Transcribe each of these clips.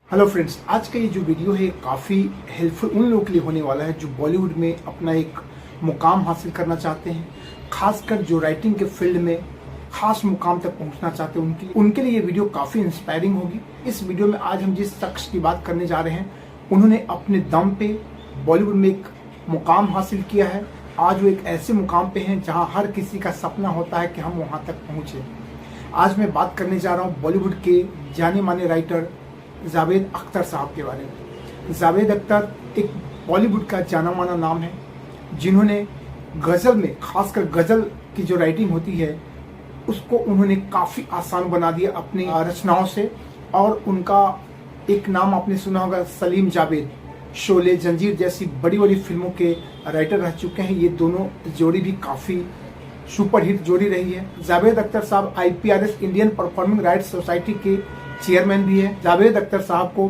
Hello friends, आज का ये जो वीडियो है काफ़ी हेल्पफुल उन लोगों के लिए होने वाला है जो बॉलीवुड में अपना एक मुकाम हासिल करना चाहते हैं। खासकर जो राइटिंग के फील्ड में खास मुकाम तक पहुंचना चाहते हैं उनके लिए ये वीडियो काफ़ी इंस्पायरिंग होगी। इस वीडियो में आज हम जिस शख्स की बात करने जा रहे हैं उन्होंने अपने दम पे बॉलीवुड में एक मुकाम हासिल किया है। आज वो एक ऐसे मुकाम पे हैं जहाँ हर किसी का सपना होता है कि हम वहाँ तक पहुँचे। आज मैं बात करने जा रहा हूँ बॉलीवुड के जाने माने राइटर जावेद अख्तर साहब के बारे में। जावेद अख्तर एक बॉलीवुड का जाना माना नाम है जिन्होंने गज़ल में, खासकर गज़ल की जो राइटिंग होती है उसको उन्होंने काफ़ी आसान बना दिया अपनी रचनाओं से। और उनका एक नाम आपने सुना होगा, सलीम जावेद, शोले, जंजीर जैसी बड़ी बड़ी फिल्मों के राइटर रह चुके हैं। ये दोनों जोड़ी भी काफ़ी सुपरहिट जोड़ी रही है। जावेद अख्तर साहब IPRS Indian performing rights society के चेयरमैन भी है। जावेद अख्तर साहब को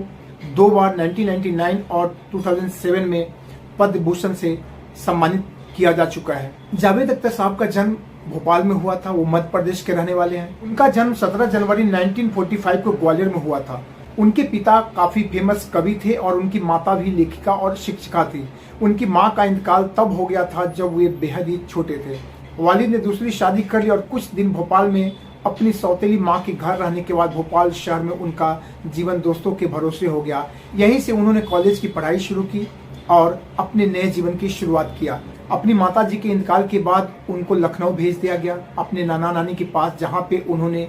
2 बार 1999 और 2007 में पद्म भूषण से सम्मानित किया जा चुका है। जावेद अख्तर साहब का जन्म भोपाल में हुआ था। वो मध्य प्रदेश के रहने वाले हैं। उनका जन्म 17 जनवरी 1945 को ग्वालियर में हुआ था। उनके पिता काफी फेमस कवि थे और उनकी माता भी लेखिका और शिक्षिका थी। उनकी माँ का इंतकाल तब हो गया था जब वे बेहद ही छोटे थे। वालिद ने दूसरी शादी कर ली और कुछ दिन भोपाल में अपनी सौतेली माँ के घर रहने के बाद भोपाल शहर में उनका जीवन दोस्तों के भरोसे हो गया। यहीं से उन्होंने कॉलेज की पढ़ाई शुरू की और अपने नए जीवन की शुरुआत किया। अपनी माताजी के इंतकाल के बाद उनको लखनऊ भेज दिया गया अपने नाना नानी के पास, जहाँ पे उन्होंने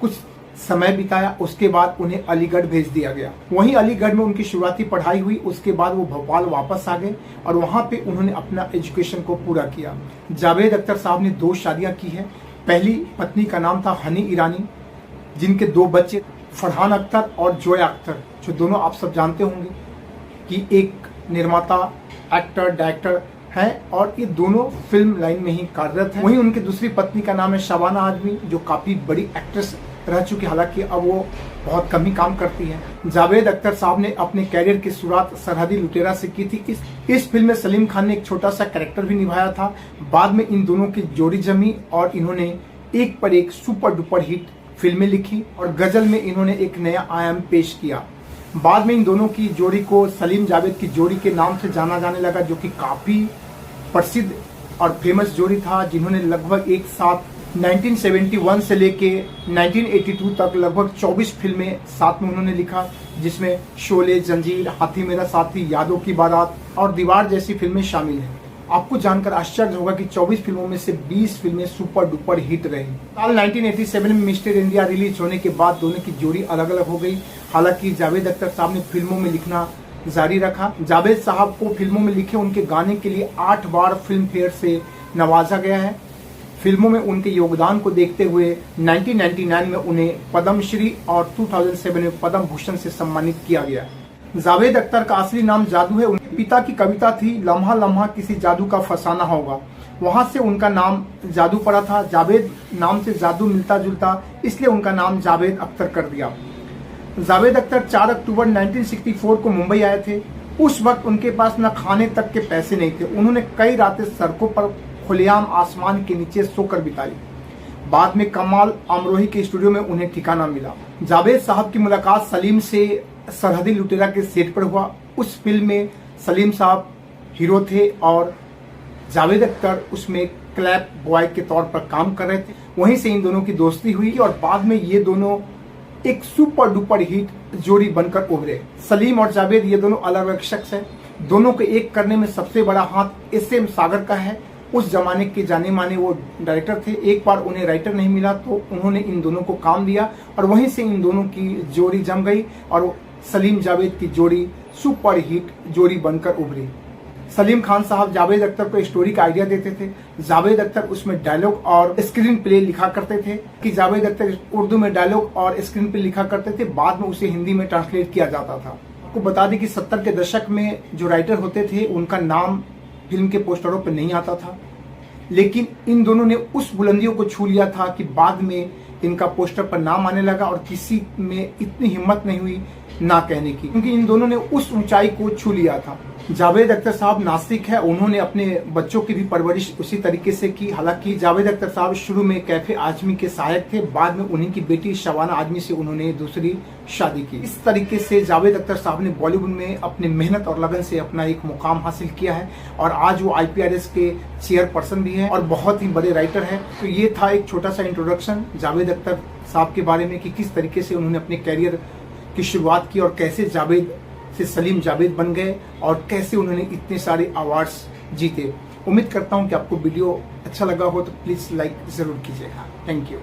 कुछ समय बिताया। उसके बाद उन्हें अलीगढ़ भेज दिया गया। वहीं अलीगढ़ में उनकी शुरुआती पढ़ाई हुई। उसके बाद वो भोपाल वापस आ गए और वहाँ पे उन्होंने अपना एजुकेशन को पूरा किया। जावेद अख्तर साहब ने 2 शादियाँ की हैं। पहली पत्नी का नाम था हनी ईरानी, जिनके 2 बच्चे फरहान अख्तर और जोया अख्तर, जो दोनों आप सब जानते होंगे कि एक निर्माता, एक्टर, डायरेक्टर हैं और ये दोनों फिल्म लाइन में ही कार्यरत हैं। वहीं उनकी दूसरी पत्नी का नाम है शबाना आजमी, जो काफ़ी बड़ी एक्ट्रेस रह चुकी, हालांकि अब वो बहुत कम ही काम करती है। जावेद अख्तर साहब ने अपने कैरियर की शुरुआत सरहदी लुटेरा से की थी। इस फिल्म में सलीम खान ने एक छोटा सा कैरेक्टर भी निभाया था। बाद में इन दोनों की जोड़ी जमी और इन्होंने एक पर एक सुपर डुपर हिट फिल्में लिखी और गजल में इन्होंने एक नया आयाम पेश किया। बाद में इन दोनों की जोड़ी को सलीम जावेद की जोड़ी के नाम से जाना जाने लगा, जो कि काफी प्रसिद्ध और फेमस जोड़ी था, जिन्होंने लगभग एक साथ 1971 से लेके 1982 तक लगभग 24 फिल्में साथ में उन्होंने लिखा, जिसमें शोले, जंजीर, हाथी मेरा साथी, यादों की बारात और दीवार जैसी फिल्में शामिल हैं। आपको जानकर आश्चर्य होगा कि 24 फिल्मों में से 20 फिल्में सुपर डुपर हिट रही। साल 1987 में मिस्टर इंडिया रिलीज होने के बाद दोनों की जोड़ी अलग अलग हो गई। हालांकि जावेद अख्तर साहब ने फिल्मों में लिखना जारी रखा। जावेद साहब को फिल्मों में लिखे उनके गाने के लिए 8 बार फिल्म फेयर से नवाजा गया है। फिल्मों में उनके योगदान को देखते हुए 1999 में उन्हें पद्मश्री और 2007 में पद्म भूषण से सम्मानित किया गया। जावेद अख्तर का असली नाम जादू है। उनके पिता की कविता थी, लम्हा लम्हा किसी जादू का फसाना होगा। वहां से उनका नाम जादू पड़ा था। जावेद नाम से जादू मिलता जुलता, इसलिए उनका नाम जावेद अख्तर कर दिया। जावेद अख्तर 4 अक्टूबर 1964 को मुंबई आए थे। उस वक्त उनके पास न खाने तक के पैसे नहीं थे। उन्होंने कई रातें सड़कों पर खुलेआम आसमान के नीचे सोकर बिताई। बाद में कमाल अमरोही के स्टूडियो में उन्हें ठिकाना मिला। जावेद साहब की मुलाकात सलीम से सरहदी लुटेरा के सेट पर हुआ। उस फिल्म में सलीम साहब हीरो थे और जावेद अख्तर उसमें क्लैप बॉय के तौर पर काम कर रहे थे। वहीं से इन दोनों की दोस्ती हुई और बाद में ये दोनों एक सुपर डुपर हिट जोड़ी बनकर उभरे। सलीम और जावेद ये दोनों अलग अलग शख्स हैं। दोनों को एक करने में सबसे बड़ा हाथ SM सागर का है। उस जमाने के जाने माने वो डायरेक्टर थे। एक बार उन्हें राइटर नहीं मिला तो उन्होंने इन दोनों को काम दिया और वहीं से इन दोनों की जोड़ी जम गई और सलीम जावेद की जोड़ी सुपर हिट जोड़ी बनकर उभरी। सलीम खान साहब जावेद अख्तर को स्टोरी का आइडिया देते थे। जावेद अख्तर उसमें डायलॉग और स्क्रीन प्ले लिखा करते थे कि जावेद अख्तर उर्दू में डायलॉग और स्क्रीन प्ले लिखा करते थे। बाद में उसे हिंदी में ट्रांसलेट किया जाता था। आपको बता दें कि 70 के दशक में जो राइटर होते थे उनका नाम फिल्म के पोस्टरों पर नहीं आता था, लेकिन इन दोनों ने उस बुलंदियों को छू लिया था कि बाद में इनका पोस्टर पर नाम आने लगा और किसी में इतनी हिम्मत नहीं हुई ना कहने की, क्योंकि इन दोनों ने उस ऊंचाई को छू लिया था। जावेद अख्तर साहब नासिक है, उन्होंने अपने बच्चों की भी परवरिश उसी तरीके से की। हालांकि जावेद अख्तर साहब शुरू में कैफे आजमी के सहायक थे, बाद में उन्हीं की बेटी शबाना आजमी से उन्होंने दूसरी शादी की। इस तरीके से जावेद अख्तर साहब ने बॉलीवुड में अपने मेहनत और लगन से अपना एक मुकाम हासिल किया है और आज वो IPRS के चेयरपर्सन भी हैं और बहुत ही बड़े राइटर हैं। तो ये था एक छोटा सा इंट्रोडक्शन जावेद अख्तर साहब के बारे में कि किस तरीके से उन्होंने अपने कैरियर की शुरुआत की और कैसे जावेद से सलीम जावेद बन गए और कैसे उन्होंने इतने सारे अवार्ड्स जीते। उम्मीद करता हूं कि आपको वीडियो अच्छा लगा हो तो प्लीज़ लाइक ज़रूर कीजिएगा। Thank you.